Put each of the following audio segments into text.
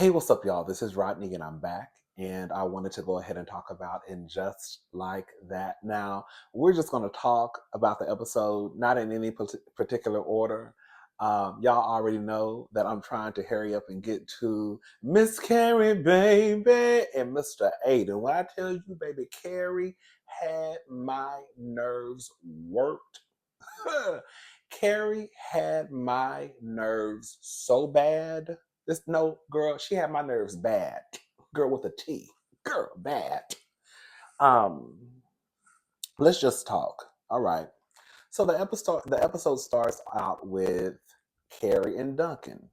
Hey, what's up, y'all? This is Rodney, and I'm back. And I wanted to go ahead and talk about And Just Like That. Now, we're just going to talk about the episode, not in any particular order. Y'all already know that I'm trying to hurry up and get to Miss Carrie, baby, and Mr. Aiden. When I tell you, baby, Carrie had my nerves worked. Carrie had my nerves so bad. This no girl, she had my nerves bad. Girl with a T. Girl, bad. Um, let's just talk. All right. So the episode starts out with Carrie and Duncan.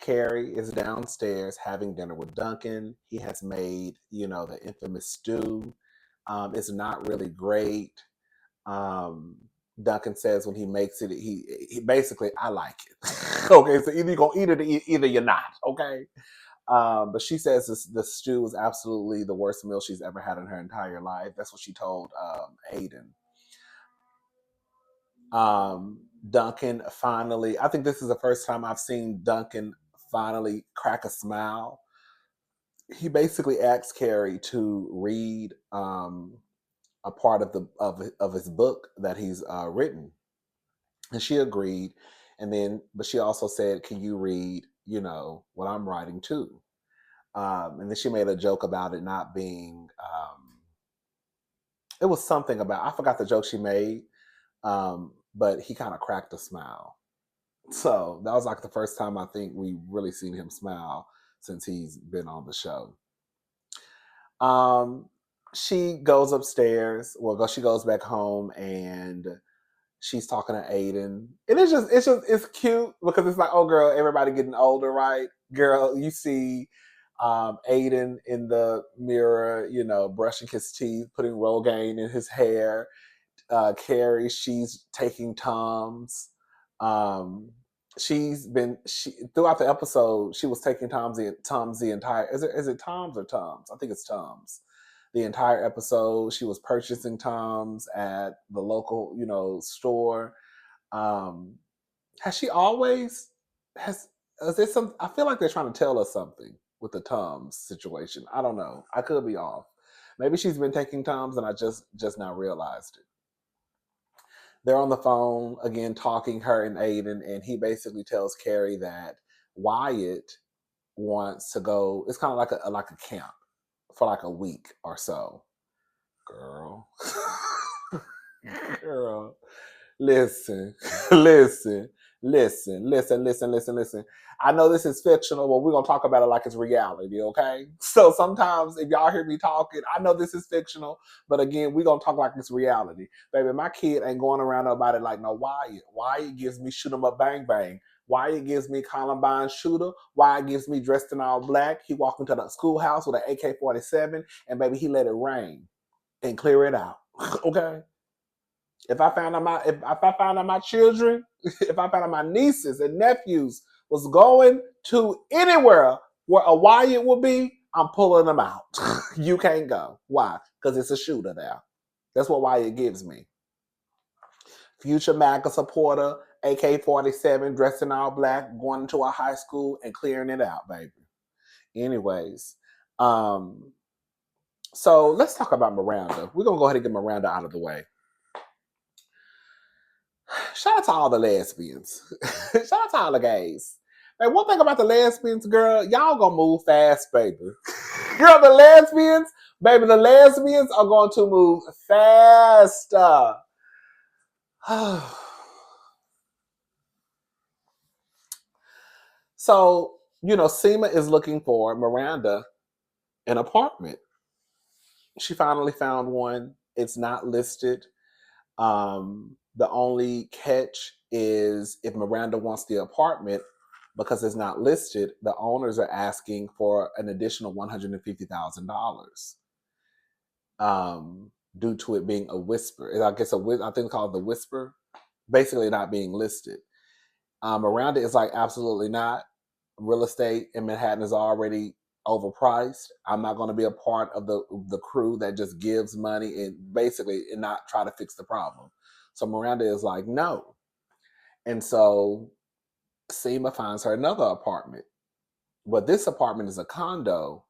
Carrie is downstairs having dinner with Duncan. He has made, the infamous stew. It's not really great. Um, Duncan says when he makes it, he basically, I like it. Okay, so either you're gonna eat it, or either you're not. Okay, but she says the stew is absolutely the worst meal she's ever had in her entire life. That's what she told Aiden. Duncan finally, I think this is the first time I've seen Duncan finally crack a smile. He basically asks Carrie to read a part of his book that he's written, and she agreed. And then, but she also said, "Can you read, what I'm writing too?" And then she made a joke about it not being. It was something about, I forgot the joke she made, but he kind of cracked a smile. So that was like the first time I think we really seen him smile since he's been on the show. Um, she goes upstairs. Well, she goes back home and she's talking to Aiden, and it's cute because it's like, oh girl, everybody getting older, right? Girl, you see Aiden in the mirror, brushing his teeth, putting Rogaine in his hair. Carrie, she's taking Tums. Um, throughout the episode, she was taking Tums the entire. Is it Tums or Tums? I think it's Tums. The entire episode, she was purchasing Tums at the local, store. Um, has she always has? Is there some? I feel like they're trying to tell us something with the Tums situation. I don't know. I could be off. Maybe she's been taking Tums and I just now realized it. They're on the phone again, talking, her and Aiden, and he basically tells Carrie that Wyatt wants to go. It's kind of like a camp for like a week or so. Girl, girl, listen, listen, listen. I know this is fictional, but we're gonna talk about it like it's reality, okay? So sometimes if y'all hear me talking, I know this is fictional, but again, we're gonna talk like it's reality. Baby, my kid ain't going around about it like no Wyatt. Wyatt gives me shoot 'em up bang bang. Wyatt gives me Columbine shooter. Wyatt gives me dressed in all black. He walked into the schoolhouse with an AK-47, and baby, he let it rain and clear it out. Okay? If I found out my children, if I found out my nieces and nephews was going to anywhere where a Wyatt would be, I'm pulling them out. You can't go. Why? Because it's a shooter there. That's what Wyatt gives me. Future MAGA supporter, AK-47, dressed in all black, going into a high school and clearing it out, baby. Anyways, so let's talk about Miranda. We're gonna go ahead and get Miranda out of the way. Shout out to all the lesbians. Shout out to all the gays. And one thing about the lesbians, girl, y'all gonna move fast, baby. Girl, the lesbians are going to move faster. So, Seema is looking for Miranda an apartment. She finally found one. It's not listed. The only catch is if Miranda wants the apartment, because it's not listed, the owners are asking for an additional $150,000 due to it being a whisper. I guess I think it's called the whisper, basically not being listed. Miranda is like, absolutely not. Real estate in Manhattan is already overpriced. I'm not going to be a part of the crew that just gives money and basically and not try to fix the problem. So Miranda is like, no. And so Seema finds her another apartment. But this apartment is a condo.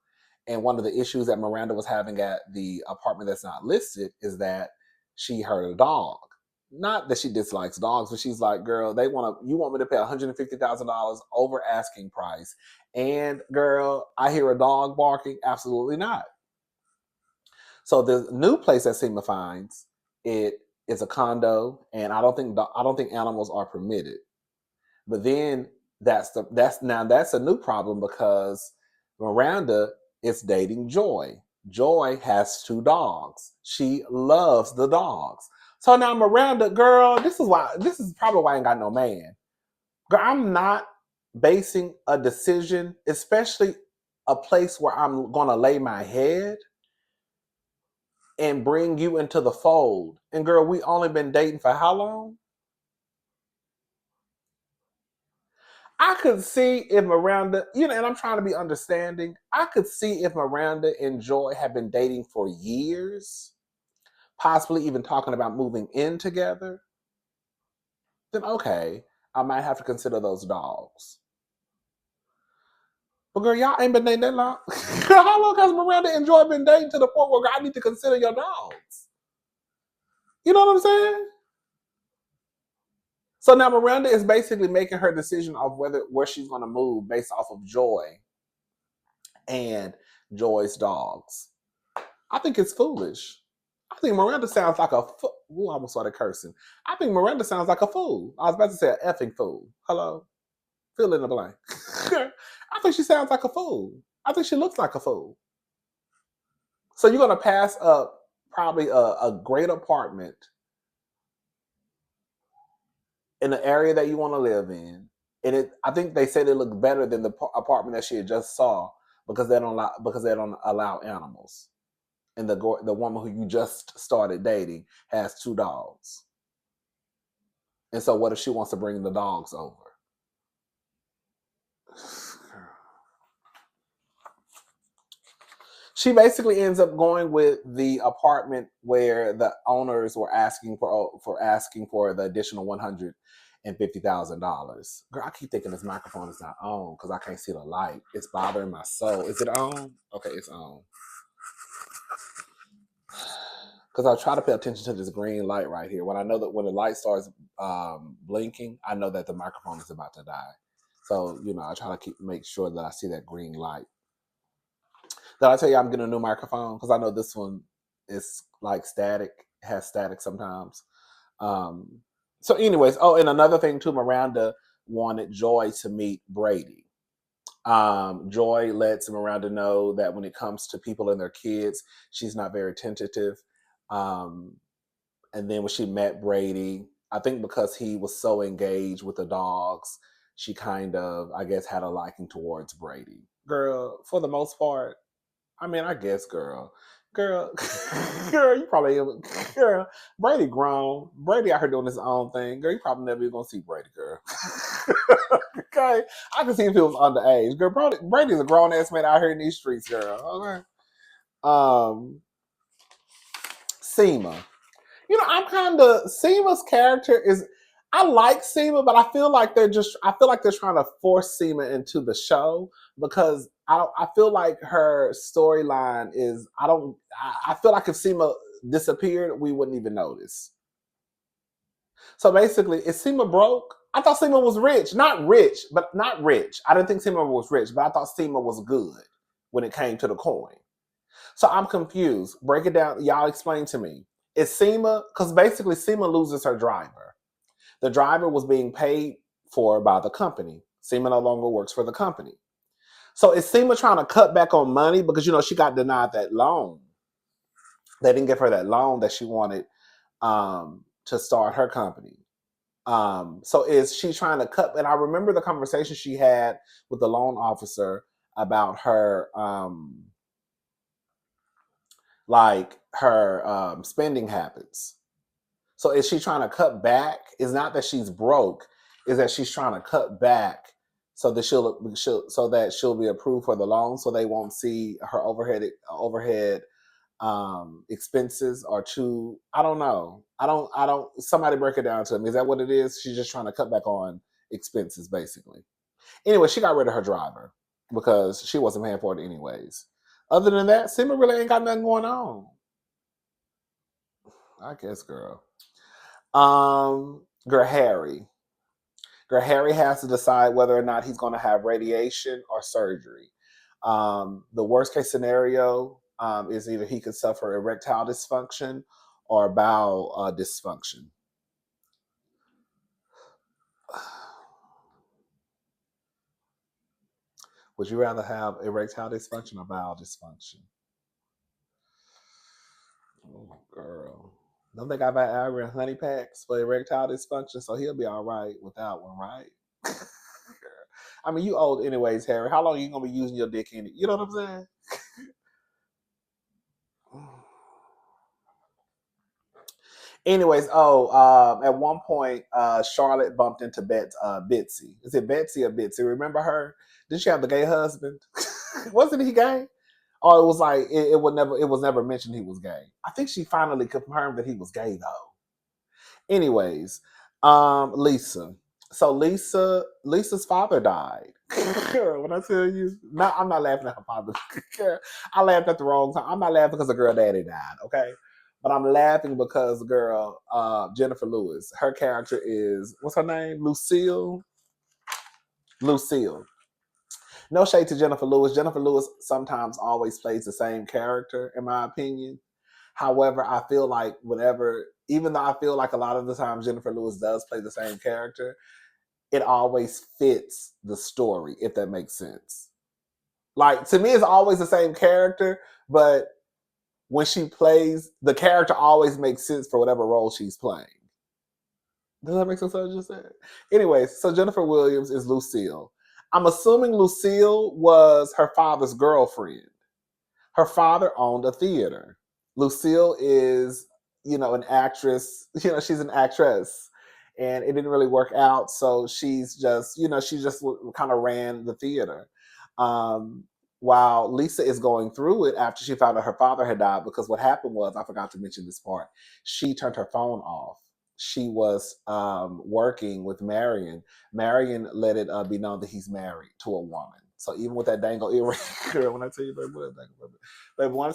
And one of the issues that Miranda was having at the apartment that's not listed is that she heard a dog. Not that she dislikes dogs, but she's like, girl, you want me to pay $150,000 over asking price. And girl, I hear a dog barking. Absolutely not. So the new place that Seema finds, it is a condo, and I don't think animals are permitted. But then that's a new problem because Miranda is dating Joy. Joy has two dogs. She loves the dogs. So now Miranda, girl, this is probably why I ain't got no man. Girl, I'm not basing a decision, especially a place where I'm gonna lay my head and bring you into the fold. And girl, we only been dating for how long? I could see if Miranda, and I'm trying to be understanding. I could see if Miranda and Joy have been dating for years, possibly even talking about moving in together. Then okay, I might have to consider those dogs. But girl, y'all ain't been dating that long. How long has Miranda and Joy been dating to the point where I need to consider your dogs? You know what I'm saying? So now Miranda is basically making her decision of where she's going to move based off of Joy and Joy's dogs. I think it's foolish. I think Miranda sounds like a fool. Ooh, I almost started cursing. I think Miranda sounds like a fool. I was about to say an effing fool. Hello? Fill in the blank. I think she sounds like a fool. I think she looks like a fool. So you're going to pass up probably a great apartment in the area that you want to live in. And I think they said it looked better than the apartment that she had just saw because they don't allow animals. And the woman who you just started dating has two dogs. And so what if she wants to bring the dogs over? She basically ends up going with the apartment where the owners were asking for the additional $150,000. Girl, I keep thinking this microphone is not on because I can't see the light. It's bothering my soul. Is it on? Okay, it's on. Because I try to pay attention to this green light right here. When I know that when the light starts blinking, I know that the microphone is about to die. So I try to make sure that I see that green light. Did I tell you I'm getting a new microphone? Because I know this one is like static, has static sometimes. Um, so, anyways, and another thing too, Miranda wanted Joy to meet Brady. Joy lets Miranda know that when it comes to people and their kids, she's not very tentative. Um, and then when she met Brady, I think because he was so engaged with the dogs, she kind of, I guess, had a liking towards Brady. Girl, for the most part, I mean, I guess, girl, girl, you probably, girl, Brady grown. Brady out here doing his own thing. Girl, you probably never even gonna see Brady, girl. Okay, I can see if he was underage. Girl, Brady's a grown ass man out here in these streets, girl. Okay. Seema. I'm kind of Seema's character is. I like Seema, but I feel like they're trying to force Seema into the show because I feel like her storyline is. I feel like if Seema disappeared, we wouldn't even notice. So basically, is Seema broke? I thought Seema was rich. Not rich, but not rich. I didn't think Seema was rich, but I thought Seema was good when it came to the coin. So I'm confused. Break it down. Y'all explain to me. Is Seema, because basically Seema loses her driver. The driver was being paid for by the company. Seema no longer works for the company. So is Seema trying to cut back on money because she got denied that loan? They didn't give her that loan that she wanted to start her company. So is she trying to cut? And I remember the conversation she had with the loan officer about her spending habits. So is she trying to cut back? It's not that she's broke, is that she's trying to cut back so that she'll be approved for the loan, so they won't see her overhead expenses are too. I don't know. I don't. Somebody break it down to me. Is that what it is? She's just trying to cut back on expenses, basically. Anyway, she got rid of her driver. because she wasn't paying for it anyways. Other than that, Sima really ain't got nothing going on. I guess, girl. Girl, Harry. Girl, Harry has to decide whether or not he's going to have radiation or surgery. The worst case scenario is either he could suffer erectile dysfunction or bowel dysfunction. Would you rather have erectile dysfunction or bowel dysfunction? Oh, girl. Don't think I buy Viagra and honey packs for erectile dysfunction, so he'll be all right with that one, right? I mean, you old anyways, Harry. How long are you gonna be using your dick in it? You know what I'm saying? Anyways, at one point, Charlotte bumped into Bitsy. Is it Betsy or Bitsy? Remember her? Did she have the gay husband? Wasn't he gay? Oh, it was like it was never mentioned he was gay. I think she finally confirmed that he was gay though. Anyways, Lisa. So Lisa's father died. Girl, when I tell you, no, I'm not laughing at her father. I laughed at the wrong time. I'm not laughing because the girl daddy died, okay? But I'm laughing because girl, Jennifer Lewis, her character is what's her name? Lucille. Lucille. No shade to Jennifer Lewis. Jennifer Lewis sometimes always plays the same character, in my opinion. However, I feel like even though I feel like a lot of the time Jennifer Lewis does play the same character, it always fits the story, if that makes sense. Like, to me, it's always the same character, but when she plays, the character always makes sense for whatever role she's playing. Does that make sense what I just said? Anyways, so Jennifer Williams is Lucille. I'm assuming Lucille was her father's girlfriend. Her father owned a theater. Lucille is, an actress. She's an actress, and it didn't really work out. So she just kind of ran the theater. Um, while Lisa is going through it after she found out her father had died, because what happened was, I forgot to mention this part, she turned her phone off. She was working with Marion. Marion let it be known that he's married to a woman. So even with that dangle earring, girl, when I tell you, baby, what dangle, baby, when I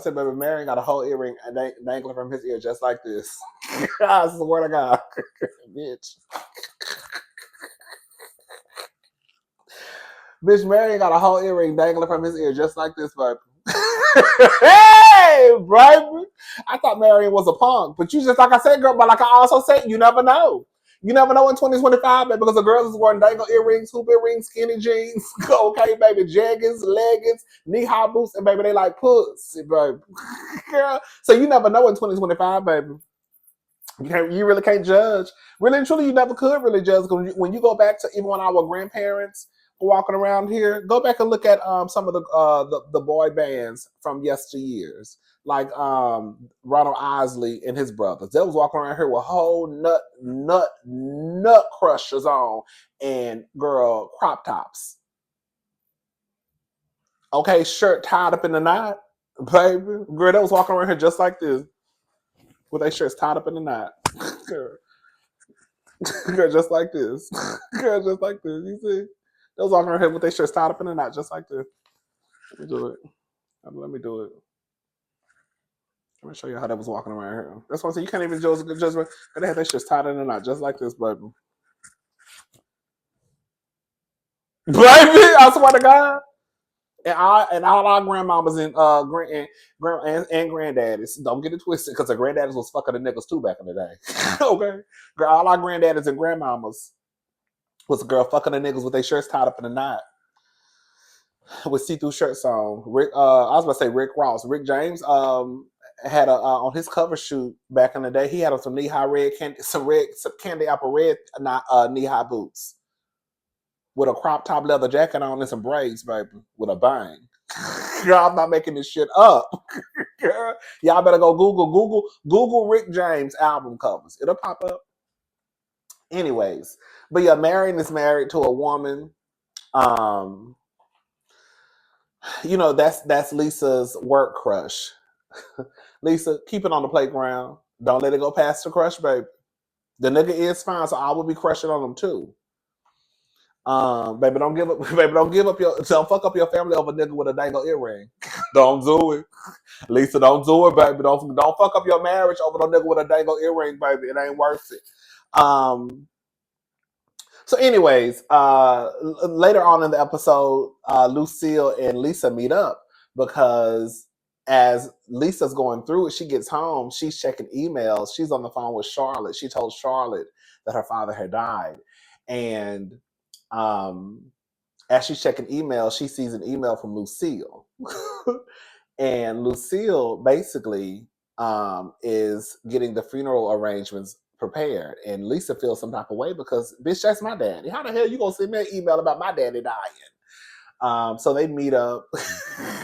say, baby, Marion got a whole earring dangling from his ear just like this. I swear to God, bitch. Bitch, Marion got a whole earring dangling from his ear just like this, baby. Hey, baby. I thought Marion was a punk, but you just, like I said, girl, but like I also said, you never know. You never know in 2025, baby, because the girls is wearing dangle earrings, hoop earrings, skinny jeans, okay, baby, jeggings, leggings, knee-high boots, and baby, they like pussy, baby. Girl, so you never know in 2025, baby. You really can't judge. Really and truly, you never could really judge. When you go back to even when our grandparents were walking around here, go back and look at some of the boy bands from yesteryears, like Ronald Isley and his brothers. They was walking around here with whole nut crushers on and girl crop tops. Okay, shirt tied up in the knot, baby. Girl, they was walking around here just like this, with their shirts tied up in the knot. Girl. Girl, just like this. Girl, just like this. You see? They was walking around here with their shirts tied up in a knot, just like this. Let me do it. Let me do it. Let me show you how they was walking around here. That's why I say you can't even judge a good judgment. They had their shirts tied in a knot, just like this, baby. Baby, I swear to God. And all our grandmamas and granddaddies, don't get it twisted, because the granddaddies was fucking the niggas too back in the day. Okay? Girl, all our granddaddies and grandmamas was a girl fucking the niggas with their shirts tied up in a knot, with see-through shirts on. I was about to say Rick Ross. Rick James had a on his cover shoot back in the day. He had on some knee-high some candy apple red knee-high boots with a crop top leather jacket on and some braids, baby, with a bang. Girl, I'm not making this shit up. Girl, y'all better go Google Rick James album covers. It'll pop up. Anyways, but yeah, Marion is married to a woman. Um, that's Lisa's work crush. Lisa, keep it on the playground. Don't let it go past the crush, baby. The nigga is fine, so I will be crushing on him too. Baby, don't give up. Baby, don't fuck up your family over a nigga with a dangle earring. Don't do it, Lisa. Don't do it, baby. Don't fuck up your marriage over no nigga with a dangle earring, baby. It ain't worth it. Um, so, anyways, later on in the episode, Lucille and Lisa meet up because as Lisa's going through it, she gets home, she's checking emails, she's on the phone with Charlotte. She told Charlotte that her father had died. And um, as she's checking emails, she sees an email from Lucille. And Lucille basically is getting the funeral arrangements prepared. And Lisa feels some type of way because, bitch, that's my daddy. How the hell you gonna send me an email about my daddy dying? So they meet up.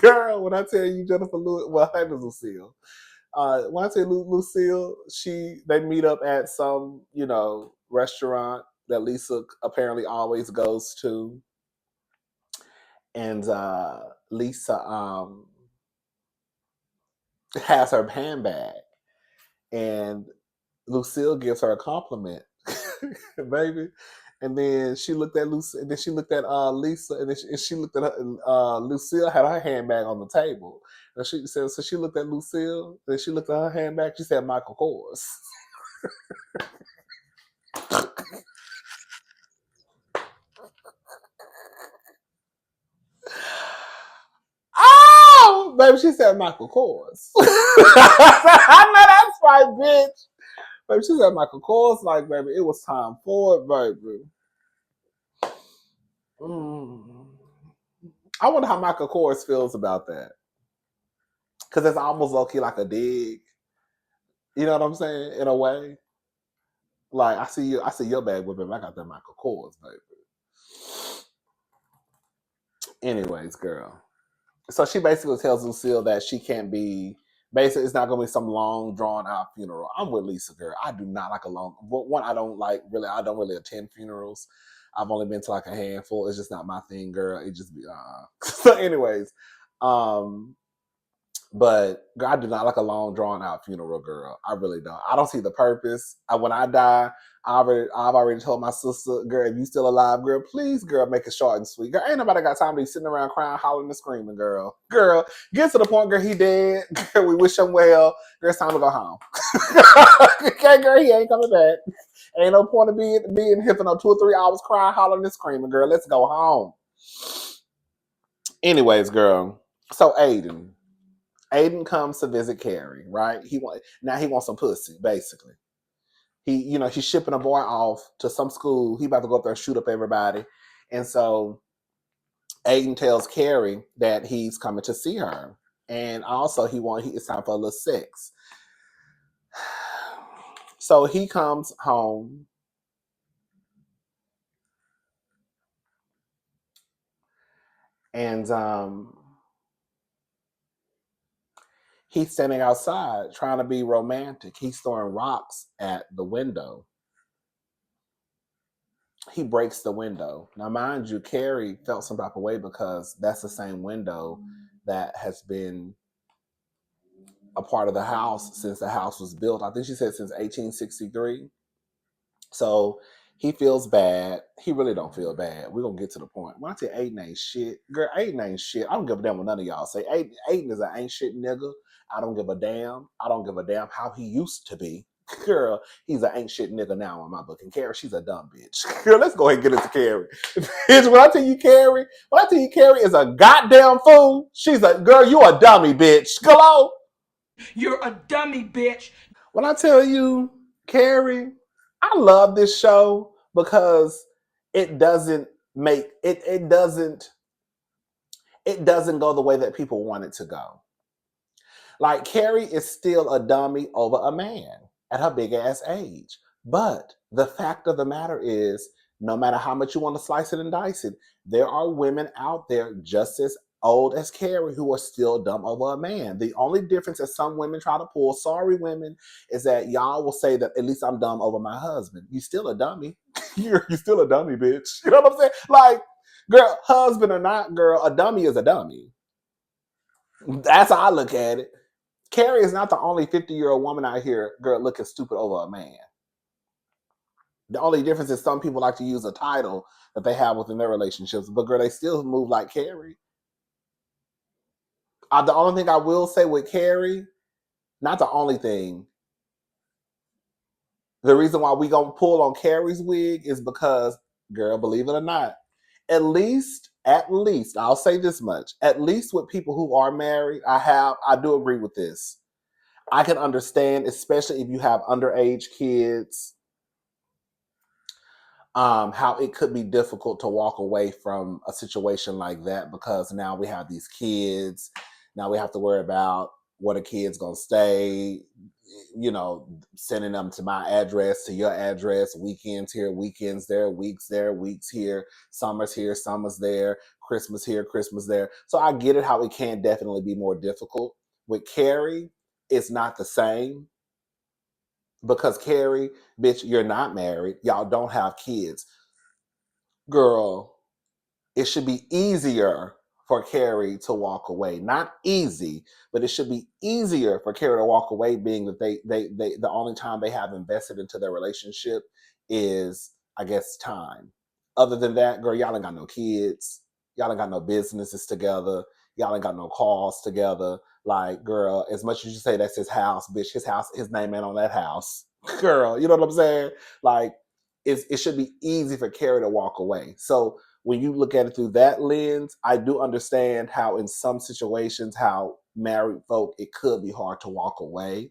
Girl, when I tell you Jennifer Lewis, well, her name is Lucille. When I say Lucille, they meet up at some, restaurant that Lisa apparently always goes to. And Lisa has her handbag, and Lucille gives her a compliment, baby. And then she looked at Lucy, and then she looked at Lisa, and then she looked at her. And, Lucille had her handbag on the table, and she said, so she looked at Lucille, and she looked at her handbag. She said, Michael Kors. Oh, baby, she said Michael Kors. I know that's right, bitch. Baby, she said Michael Kors, like, baby, it was time for it, baby. I wonder how Michael Kors feels about that. Because it's almost low-key like a dig. You know what I'm saying? In a way. Like, I see your bag with him. I got that Michael Kors, baby. Anyways, girl. So she basically tells Lucille that she can't be, basically, it's not going to be some long, drawn out funeral. I'm with Lisa, girl. I do not like a long, one, I don't really attend funerals. I've only been to like a handful. It's just not my thing, girl. It just be, So, anyways, but girl, I do not like a long, drawn out funeral, girl. I really don't. I don't see the purpose. When I die, I've already told my sister, girl, if you still alive, girl, please, girl, make it short and sweet. Girl, ain't nobody got time to be sitting around crying, hollering, and screaming, girl. Girl, get to the point, girl, he dead. Girl, we wish him well. Girl, it's time to go home. Okay, girl, he ain't coming back. Ain't no point of being here for no 2 or 3 hours crying, hollering, and screaming, girl. Let's go home. Anyways, girl. So Aiden comes to visit Carrie, right? He wants some pussy, basically. He's shipping a boy off to some school. He about to go up there and shoot up everybody. And so Aiden tells Carrie that he's coming to see her. And also it's time for a little sex. So he comes home and he's standing outside trying to be romantic. He's throwing rocks at the window. He breaks the window. Now, mind you, Carrie felt some type of way because that's the same window that has been a part of the house since the house was built. I think she said since 1863. So he feels bad. He really don't feel bad. We're gonna get to the point. When I tell Aiden ain't shit, girl, Aiden ain't shit. I don't give a damn what none of y'all say. Aiden is an ain't shit nigga. I don't give a damn. I don't give a damn how he used to be. Girl, he's an ain't shit nigga now in my book. And Carrie, she's a dumb bitch. Girl, let's go ahead and get into Carrie. Bitch, when I tell you Carrie is a goddamn fool, she's a girl, you a dummy, bitch. Hello? You're a dummy, bitch. When I tell you, Carrie, I love this show because it doesn't make it doesn't go the way that people want it to go. Like Carrie is still a dummy over a man at her big ass age. But the fact of the matter is, no matter how much you want to slice it and dice it, there are women out there just as old as Carrie who are still dumb over a man. The only difference that some women try to pull, sorry women, is that y'all will say that at least I'm dumb over my husband. You still a dummy. You still a dummy, bitch. You know what I'm saying? Like, girl, husband or not, girl, a dummy is a dummy. That's how I look at it. Carrie is not the only 50-year-old woman out here, girl, looking stupid over a man. The only difference is some people like to use a title that they have within their relationships, but girl, they still move like Carrie. The only thing I will say with Carrie, not the only thing, the reason why we gonna pull on Carrie's wig is because, girl, believe it or not, at least, I'll say this much, at least with people who are married, I do agree with this. I can understand, especially if you have underage kids, how it could be difficult to walk away from a situation like that because now we have these kids. Now we have to worry about where the kids gonna stay. You know, sending them to my address, to your address, weekends here, weekends there, weeks here, summers there, Christmas here, Christmas there. So I get it how it can definitely be more difficult. With Carrie, it's not the same because Carrie, bitch, you're not married. Y'all don't have kids. Girl, it should be easier for Carrie to walk away. Not easy, but it should be easier for Carrie to walk away, being that they the only time they have invested into their relationship is, I guess, time. Other than that, girl, y'all ain't got no kids. Y'all ain't got no businesses together. Y'all ain't got no calls together. Like, girl, as much as you say that's his house, bitch, his name ain't on that house. Girl, you know what I'm saying? Like, it should be easy for Carrie to walk away. So when you look at it through that lens, I do understand how in some situations how married folk it could be hard to walk away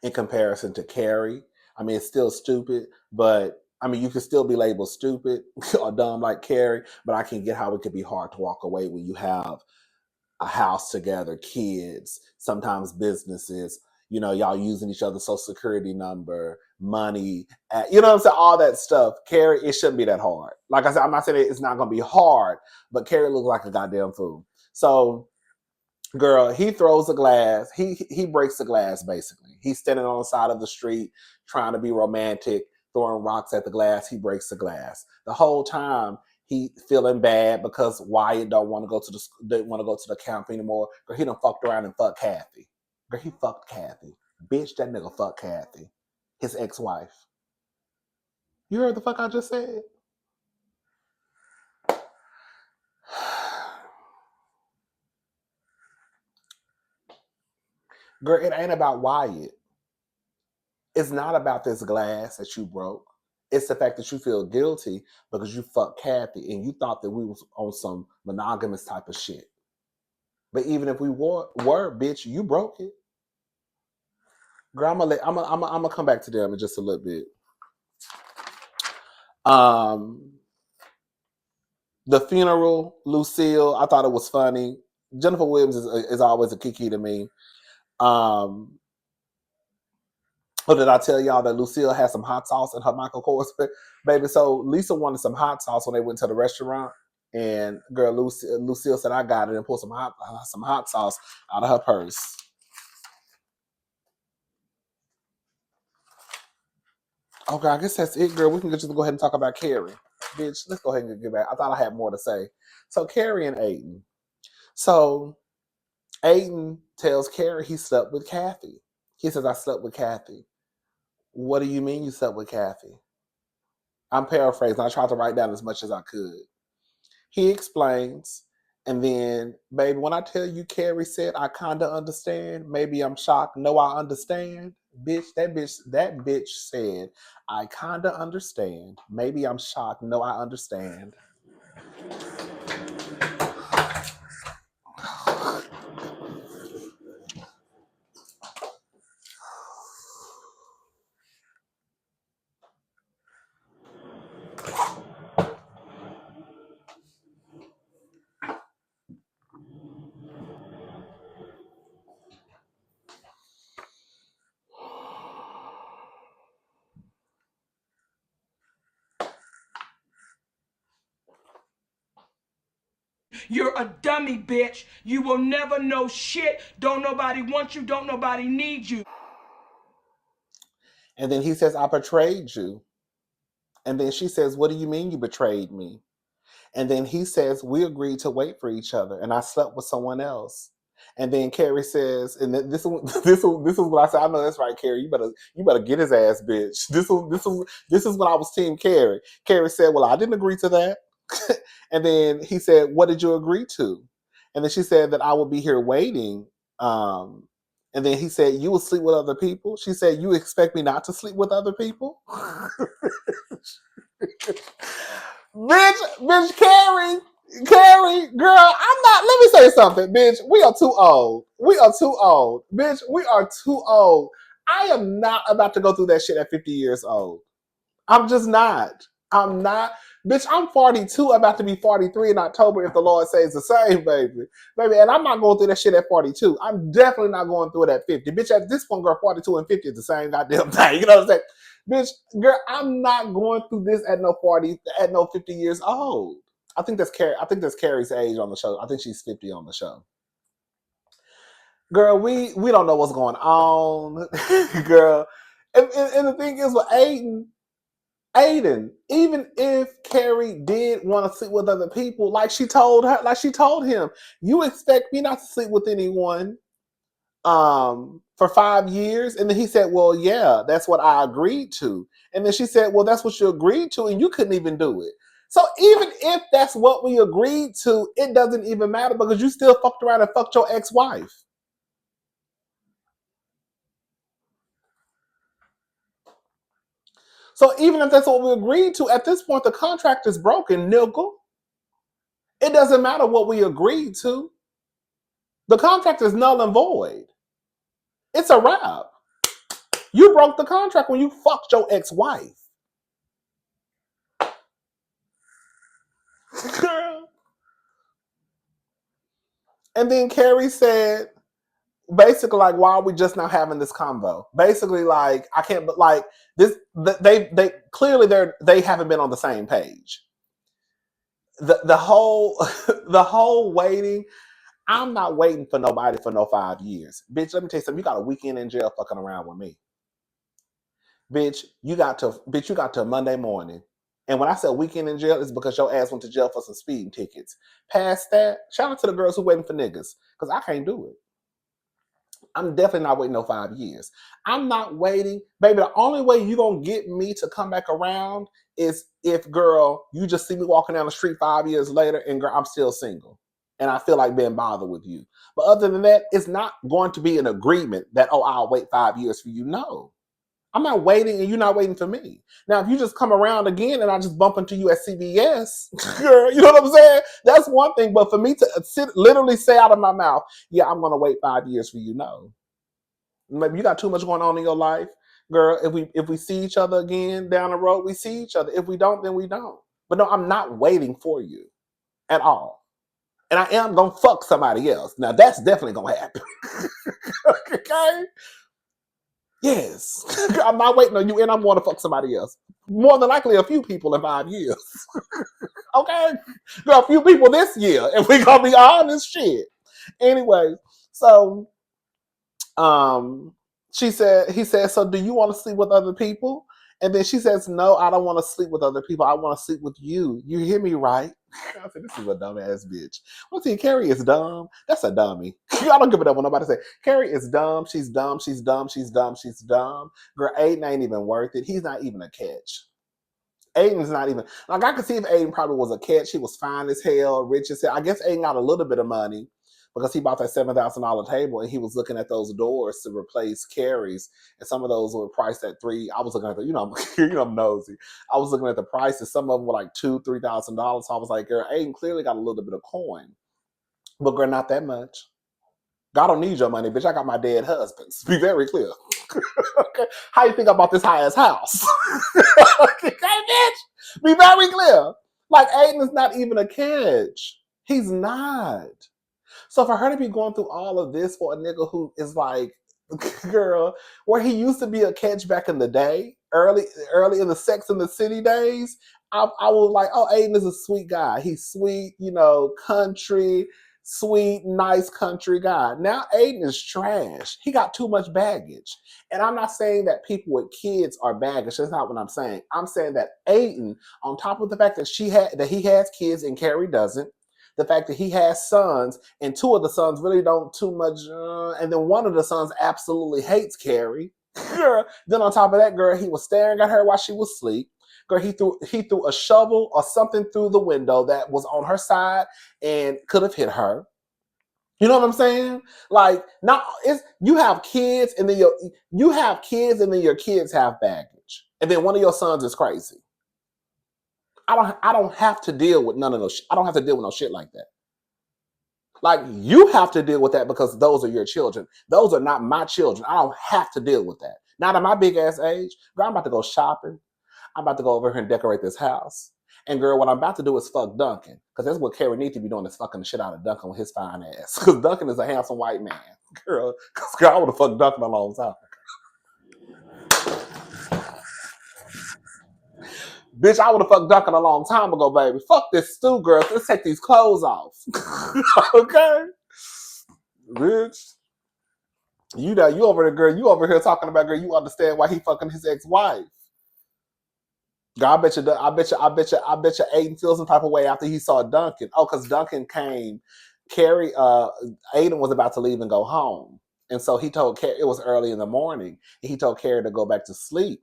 in comparison to Carrie. I mean, it's still stupid, but I mean, you could still be labeled stupid or dumb like Carrie, but I can get how it could be hard to walk away when you have a house together, kids, sometimes businesses, you know, y'all using each other's social security number, money, you know what I'm saying? All that stuff. Carrie, it shouldn't be that hard. Like I said, I'm not saying it's not going to be hard, but Carrie looks like a goddamn fool. So, girl, he throws the glass. He breaks the glass, basically. He's standing on the side of the street trying to be romantic, throwing rocks at the glass. He breaks the glass. The whole time, he feeling bad because Wyatt don't want to go to the camp anymore. Girl, he done fucked around and fucked Kathy. Girl, he fucked Kathy. Bitch, that nigga fucked Kathy. His ex-wife. You heard the fuck I just said? Girl, it ain't about Wyatt. It's not about this glass that you broke. It's the fact that you feel guilty because you fucked Kathy and you thought that we was on some monogamous type of shit. But even if we were bitch, you broke it. Girl, I'm gonna come back to them in just a little bit. Um, the funeral, Lucille, I thought it was funny. Jennifer Williams is always a kiki to me. Oh, did I tell y'all that Lucille had some hot sauce in her Michael Kors, baby? So Lisa wanted some hot sauce when they went to the restaurant, and girl Lucille said, "I got it," and pulled some hot sauce out of her purse. Okay, I guess that's it, girl. We can just go ahead and talk about Carrie, bitch. Let's go ahead and get back. I thought I had more to say. So Carrie and Aiden. So Aiden tells Carrie he slept with Kathy. He says, "I slept with Kathy." What do you mean you slept with Kathy? I'm paraphrasing. I tried to write down as much as I could. He explains, and then, baby, when I tell you Carrie said, "I kinda understand," maybe I'm shocked. No, I understand. That bitch said, "I kinda understand." Maybe I'm shocked. No, I understand. You're a dummy, bitch. You will never know shit. Don't nobody want you. Don't nobody need you. And then he says, "I betrayed you." And then she says, "What do you mean you betrayed me?" And then he says, "We agreed to wait for each other, and I slept with someone else." And then Carrie says, and this is what I said. I know that's right, Carrie. You better get his ass, bitch. This is what I was team Carrie. Carrie said, well, I didn't agree to that. And then he said, what did you agree to? And then she said that I will be here waiting. Um, and then he said, you will sleep with other people. She said, you expect me not to sleep with other people? bitch, Carrie, girl, I'm not. Let me say something, bitch. We are too old. We are too old, bitch. We are too old. I am not about to go through that shit at 50 years old. I'm just not. I'm not. Bitch, I'm 42, about to be 43 in October if the Lord says the same, baby. Baby, and I'm not going through that shit at 42. I'm definitely not going through it at 50. Bitch, at this point, girl, 42 and 50 is the same goddamn thing. You know what I'm saying? Bitch, girl, I'm not going through this at no 40, at no 50 years old. I think that's Carrie's age on the show. I think she's 50 on the show. Girl, we don't know what's going on. Girl. And the thing is with Aiden, even if Carrie did want to sleep with other people, like she told him, you expect me not to sleep with anyone for 5 years? And then he said, well, yeah, that's what I agreed to. And then she said, well, that's what you agreed to, and you couldn't even do it. So even if that's what we agreed to, it doesn't even matter because you still fucked around and fucked your ex-wife. So even if that's what we agreed to, at this point the contract is broken, nigga. It doesn't matter what we agreed to. The contract is null and void. It's a wrap. You broke the contract when you fucked your ex-wife. Girl. And then Carrie said, basically, like, why are we just now having this convo? Basically, like, I can't, but like this, they clearly they haven't been on the same page. The whole the whole waiting. I'm not waiting for nobody for no 5 years, bitch. Let me tell you something. You got a weekend in jail fucking around with me, bitch. You got to Monday morning. And when I said weekend in jail, it's because your ass went to jail for some speeding tickets. Past that, shout out to the girls who waiting for niggas, because I can't do it. I'm definitely not waiting no 5 years. I'm not waiting. Baby, the only way you gonna get me to come back around is if, girl, you just see me walking down the street 5 years later and, girl, I'm still single. And I feel like being bothered with you. But other than that, it's not going to be an agreement that, oh, I'll wait 5 years for you. No. I'm not waiting and you're not waiting for me. Now, if you just come around again and I just bump into you at CVS, girl, you know what I'm saying? That's one thing. But for me to literally say out of my mouth, yeah, I'm going to wait 5 years for you, no. Maybe you got too much going on in your life. Girl, if we see each other again down the road, we see each other. If we don't, then we don't. But no, I'm not waiting for you at all. And I am going to fuck somebody else. Now, that's definitely going to happen. Okay? Yes. I'm not waiting on you, and I'm going to fuck somebody else. More than likely, a few people in 5 years. Okay? There are a few people this year, and we're going to be honest shit. Anyway, so um, he said, so do you want to sleep with other people? And then she says, no, I don't want to sleep with other people. I want to sleep with you. You hear me right? I said, this is a dumbass bitch. Well, see, Carrie is dumb. That's a dummy. I don't give a damn what nobody say. Carrie is dumb. She's dumb. She's dumb. She's dumb. She's dumb. Girl, Aiden ain't even worth it. He's not even a catch. Aiden's not even, like, I could see if Aiden probably was a catch. He was fine as hell, rich as hell. I guess Aiden got a little bit of money because he bought that $7,000 table and he was looking at those doors to replace Carrie's, and some of those were priced at three. I was looking at the, I'm nosy. I was looking at the prices. Some of them were like $2,000-$3,000. So I was like, girl, Aiden clearly got a little bit of coin, but girl, not that much. God don't need your money, bitch. I got my dead husbands. Be very clear. Okay. How you think I bought this high ass house? Okay, bitch. Be very clear. Like, Aiden is not even a catch. He's not. So for her to be going through all of this for a nigga who is like, girl, where he used to be a catch back in the day, early in the Sex and the City days, I was like, oh, Aiden is a sweet guy. He's sweet, country, sweet, nice country guy. Now Aiden is trash. He got too much baggage. And I'm not saying that people with kids are baggage. That's not what I'm saying. I'm saying that Aiden, on top of the fact that he has kids and Carrie doesn't, the fact that he has sons, and two of the sons really don't too much, and then one of the sons absolutely hates Carrie. Girl, then on top of that, girl, he was staring at her while she was asleep. Girl, he threw a shovel or something through the window that was on her side and could have hit her. You know what I'm saying? Like, now it's you have kids, and then your kids have baggage, and then one of your sons is crazy. I don't have to deal with none of those. I don't have to deal with no shit like that. Like, you have to deal with that because those are your children. Those are not my children. I don't have to deal with that. Not at my big ass age. Girl, I'm about to go shopping. I'm about to go over here and decorate this house. And girl, what I'm about to do is fuck Duncan. Because that's what Carrie needs to be doing, is fucking the shit out of Duncan with his fine ass. Because Duncan is a handsome white man. Girl, because girl, I would have fucked Duncan a long time. Bitch, I would have fucked Duncan a long time ago, baby. Fuck this stew, girl. Let's take these clothes off. Okay? Bitch. You over there, girl. You over here talking about, girl. You understand why he fucking his ex-wife. God, I bet you Aiden feels some type of way after he saw Duncan. Oh, because Duncan came. Carrie, Aiden was about to leave and go home. And so he told Carrie, it was early in the morning, and he told Carrie to go back to sleep.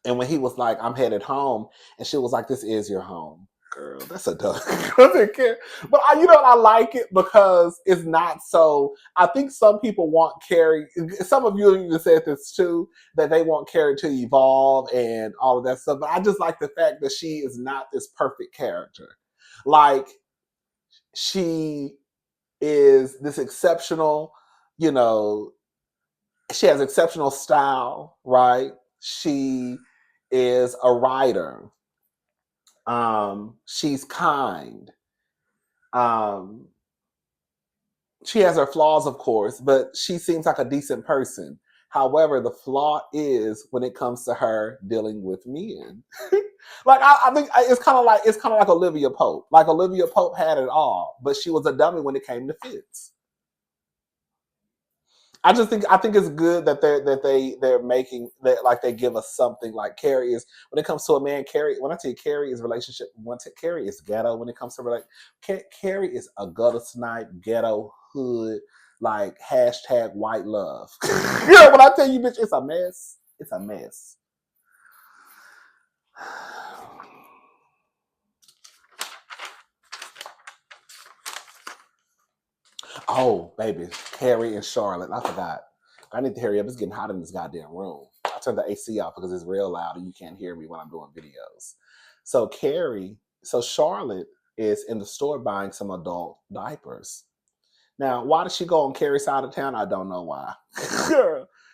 And when he was like, I'm headed home, and she was like, this is your home. Girl, that's a dumb. But you know what? I like it because it's not so. I think some people want Carrie. Some of you even said this too, that they want Carrie to evolve and all of that stuff. But I just like the fact that she is not this perfect character. Like, she is this exceptional, you know, she has exceptional style, right? She is a writer. She's kind. Um, she has her flaws, of course, but she seems like a decent person. However, the flaw is when it comes to her dealing with men. Like, I think it's kind of like Olivia Pope. Like, Olivia Pope had it all, but she was a dummy when it came to Fitz. I think it's good that they're making that, like, they give us something. Like, Carrie is, when it comes to a man, Carrie, when I tell you Carrie is relationship, Carrie is ghetto when it comes to Carrie is a gutter snipe, ghetto hood, like, hashtag white love. You know, when I tell you, bitch, it's a mess. It's a mess. Oh, baby, Carrie and Charlotte. I forgot. I need to hurry up. It's getting hot in this goddamn room. I turned the AC off because it's real loud and you can't hear me when I'm doing videos. So Charlotte is in the store buying some adult diapers. Now, why does she go on Carrie's side of town? I don't know why.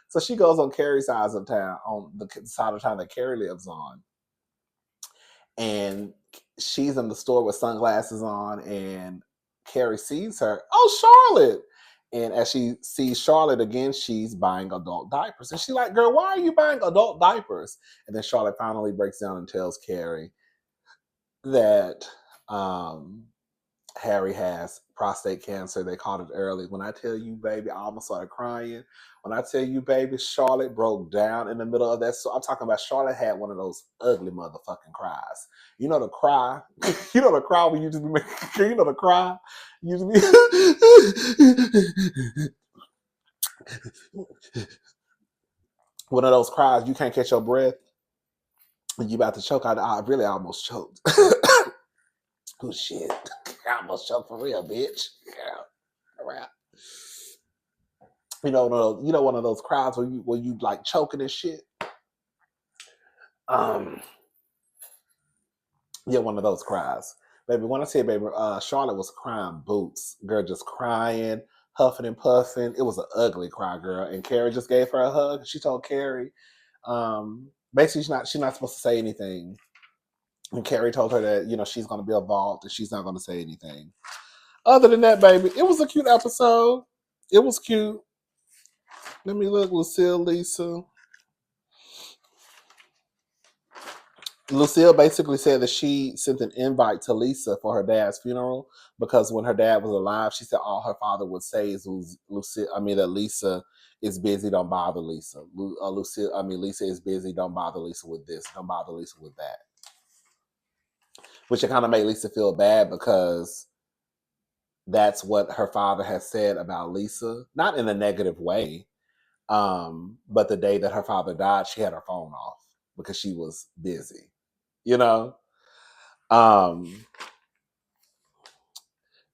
So she goes on Carrie's side of town, on the side of town that Carrie lives on. And she's in the store with sunglasses on, and Carrie sees her. Oh, Charlotte! And as she sees Charlotte again, she's buying adult diapers. And she's like, girl, why are you buying adult diapers? And then Charlotte finally breaks down and tells Carrie that Harry has prostate cancer. They caught it early. When I tell you, baby, I almost started crying. When I tell you, baby, Charlotte broke down in the middle of that. So I'm talking about, Charlotte had one of those ugly motherfucking cries. You know the cry? You know the cry when you just be making, you know the cry? You just be one of those cries, you can't catch your breath. And you about to choke. I really almost choked. Oh, shit. I almost choked for real, bitch. Yeah. One of those cries where you like choking and shit. Yeah, one of those cries, baby. When I say, baby, Charlotte was crying boots, girl, just crying, huffing and puffing. It was an ugly cry, girl. And Carrie just gave her a hug. She told Carrie, basically, she's not supposed to say anything. And Carrie told her that, she's going to be involved and she's not going to say anything. Other than that, baby, it was a cute episode. It was cute. Let me look, Lucille, Lisa. Lucille basically said that she sent an invite to Lisa for her dad's funeral because when her dad was alive, she said all her father would say is that Lisa is busy, don't bother Lisa. Lisa is busy, don't bother Lisa with this, don't bother Lisa with that. Which it kind of made Lisa feel bad because that's what her father has said about Lisa, not in a negative way. But the day that her father died, she had her phone off because she was busy, you know? Um,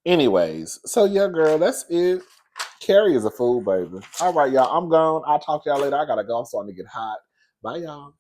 anyways, so yeah, girl, that's it. Carrie is a fool, baby. All right, y'all. I'm gone. I'll talk to y'all later. I gotta go. I'm starting to get hot. Bye, y'all.